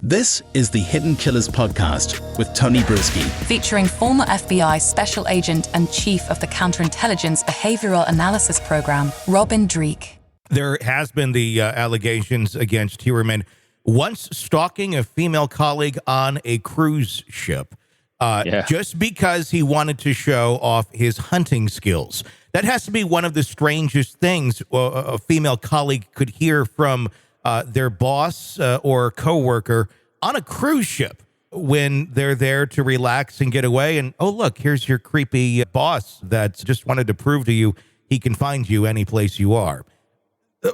This is the Hidden Killers podcast with Tony Brueski. Featuring former FBI Special Agent and Chief of the Counterintelligence Behavioral Analysis Program, Robin Dreeke. There has been the allegations against Heuermann once stalking a female colleague on a cruise ship just because he wanted to show off his hunting skills. That has to be one of the strangest things a female colleague could hear from their boss or coworker on a cruise ship when they're there to relax and get away. And, oh, look, here's your creepy boss that just wanted to prove to you he can find you any place you are.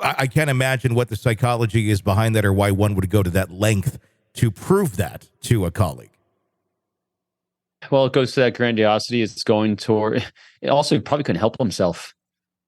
I can't imagine what the psychology is behind that or why one would go to that length to prove that to a colleague. Well, it goes to that grandiosity. It's going toward, it also probably couldn't help himself.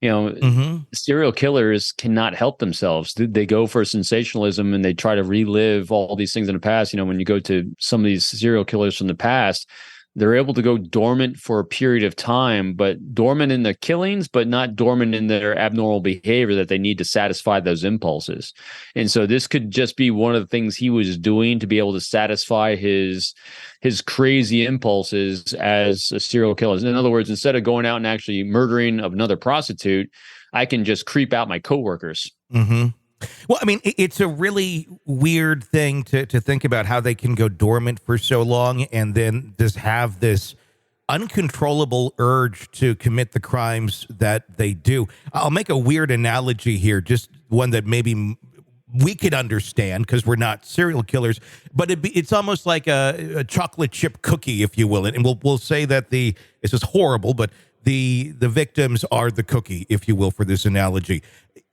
You know, serial killers cannot help themselves. They go for sensationalism and they try to relive all these things in the past. You know, when you go to some of these serial killers from the past, they're able to go dormant for a period of time, but dormant in their killings, but not dormant in their abnormal behavior that they need to satisfy those impulses. And so this could just be one of the things he was doing to be able to satisfy his crazy impulses as a serial killer. In other words, instead of going out and actually murdering another prostitute, I can just creep out my coworkers. Mm-hmm. Well, I mean, it's a really weird thing to think about how they can go dormant for so long and then just have this uncontrollable urge to commit the crimes that they do. I'll make a weird analogy here, just one that maybe we could understand because we're not serial killers, but it's almost like a chocolate chip cookie, if you will. And we'll say that this is horrible, but the victims are the cookie, if you will, for this analogy.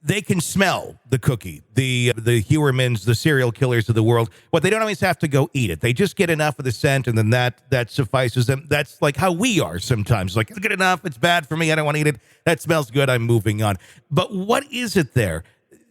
They can smell the cookie, the Heuermanns, the serial killers of the world. But they don't always have to go eat it. They just get enough of the scent, and then that suffices them. That's like how we are sometimes. Like, it's good enough. It's bad for me. I don't want to eat it. That smells good. I'm moving on. But what is it there?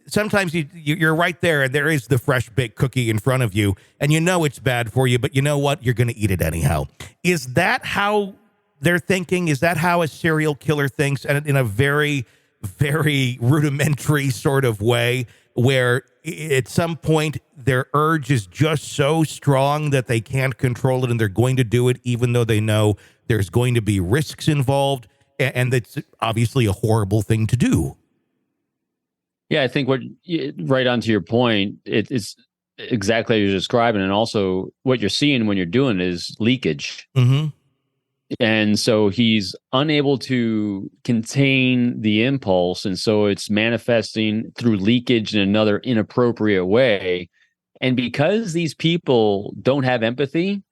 Sometimes you're right there, and there is the fresh baked cookie in front of you, and you know it's bad for you, but you know what? You're going to eat it anyhow. Is that how they're thinking? Is that how a serial killer thinks? And in a very, very rudimentary sort of way, where at some point their urge is just so strong that they can't control it, and they're going to do it even though they know there's going to be risks involved, and that's obviously a horrible thing to do. Yeah, I think right on to your point, it's exactly as you're describing, and also what you're seeing when you're doing it is leakage. Mm-hmm. And so he's unable to contain the impulse, and so it's manifesting through leakage in another inappropriate way. And because these people don't have empathy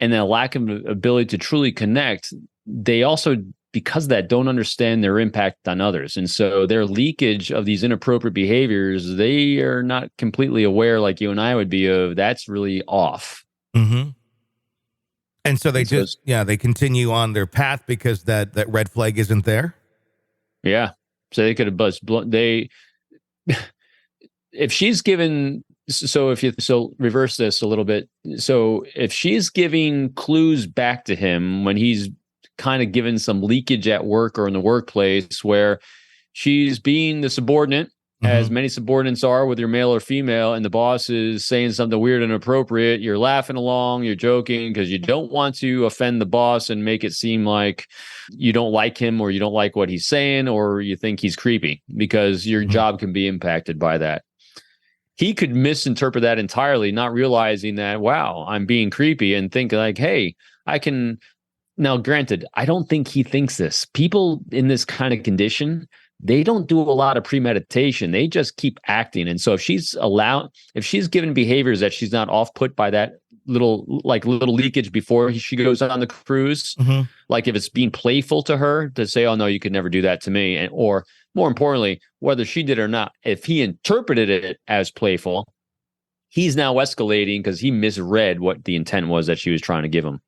and a lack of ability to truly connect, they also, because of that, don't understand their impact on others. And so their leakage of these inappropriate behaviors, they are not completely aware, like you and I would be, of that's really off. Mm-hmm. And so they they continue on their path because that red flag isn't there. Yeah. So they could have if she's given, reverse this a little bit. So if she's giving clues back to him when he's kind of given some leakage at work or in the workplace, where she's being the subordinate, as many subordinates are, whether you're male or female, and the boss is saying something weird and inappropriate, you're laughing along, you're joking because you don't want to offend the boss and make it seem like you don't like him or you don't like what he's saying or you think he's creepy, because your job can be impacted by that. He could misinterpret that entirely, not realizing that, wow, I'm being creepy, and think like, hey, I can. Now, granted, I don't think he thinks this. People in this kind of condition, they don't do a lot of premeditation. They just keep acting. And so if she's given behaviors that she's not off put by that little leakage before she goes on the cruise, like if it's being playful to her to say, oh no, you could never do that to me. And, or more importantly, whether she did or not, if he interpreted it as playful, he's now escalating because he misread what the intent was that she was trying to give him.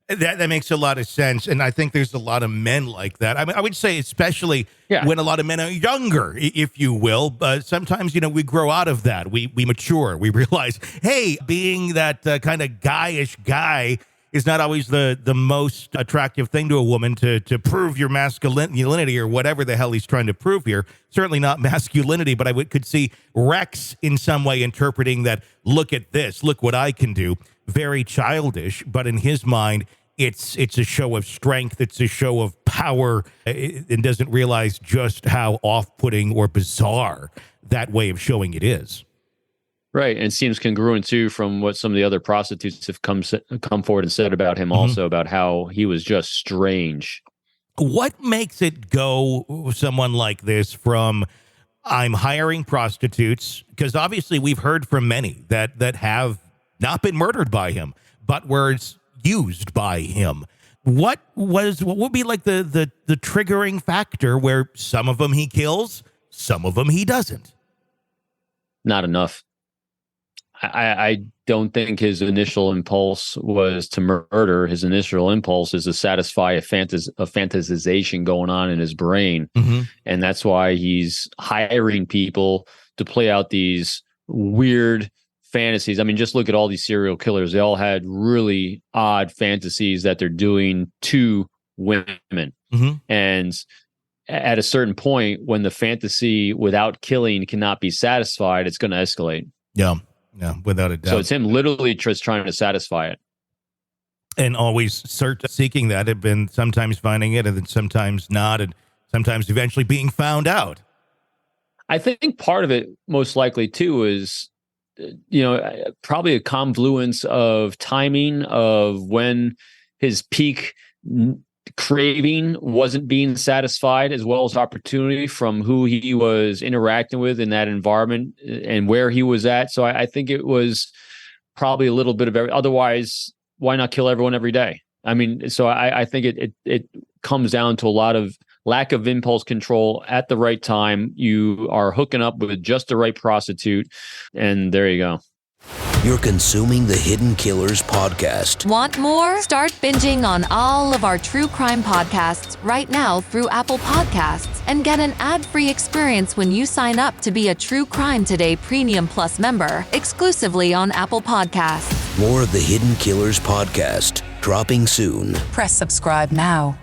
That makes a lot of sense, and I think there's a lot of men like that. I mean, I would say especially when a lot of men are younger, if you will. But sometimes, we grow out of that. We mature. We realize, hey, being that kind of guyish guy is not always the most attractive thing to a woman to prove your masculinity or whatever the hell he's trying to prove here. Certainly not masculinity, but I could see Rex in some way interpreting that, look at this, look what I can do. Very childish, but in his mind, it's a show of strength. It's a show of power, and doesn't realize just how off-putting or bizarre that way of showing it is. Right, and it seems congruent too from what some of the other prostitutes have come forward and said about him, also about how he was just strange. What makes it go someone like this from I'm hiring prostitutes? Because obviously we've heard from many that have not been murdered by him, but were used by him. What would be like the triggering factor where some of them he kills, some of them he doesn't? Not enough. I don't think his initial impulse was to murder. His initial impulse is to satisfy a fantasization going on in his brain. And that's why he's hiring people to play out these weird fantasies. I mean, just look at all these serial killers. They all had really odd fantasies that they're doing to women. And at a certain point, when the fantasy without killing cannot be satisfied, it's going to escalate. Yeah, without a doubt. So it's him literally just trying to satisfy it. And always seeking that, and been sometimes finding it, and then sometimes not, and sometimes eventually being found out. I think part of it, most likely, too, is, probably a confluence of timing of when his peak craving wasn't being satisfied, as well as opportunity from who he was interacting with in that environment and where he was at. So I think it was probably a little bit of everything. Otherwise, why not kill everyone every day? I mean, so I think it comes down to a lot of lack of impulse control at the right time. You are hooking up with just the right prostitute, and there you go. You're consuming the Hidden Killers podcast. Want more? Start binging on all of our true crime podcasts right now through Apple Podcasts and get an ad-free experience when you sign up to be a True Crime Today Premium Plus member exclusively on Apple Podcasts. More of the Hidden Killers podcast dropping soon. Press subscribe now.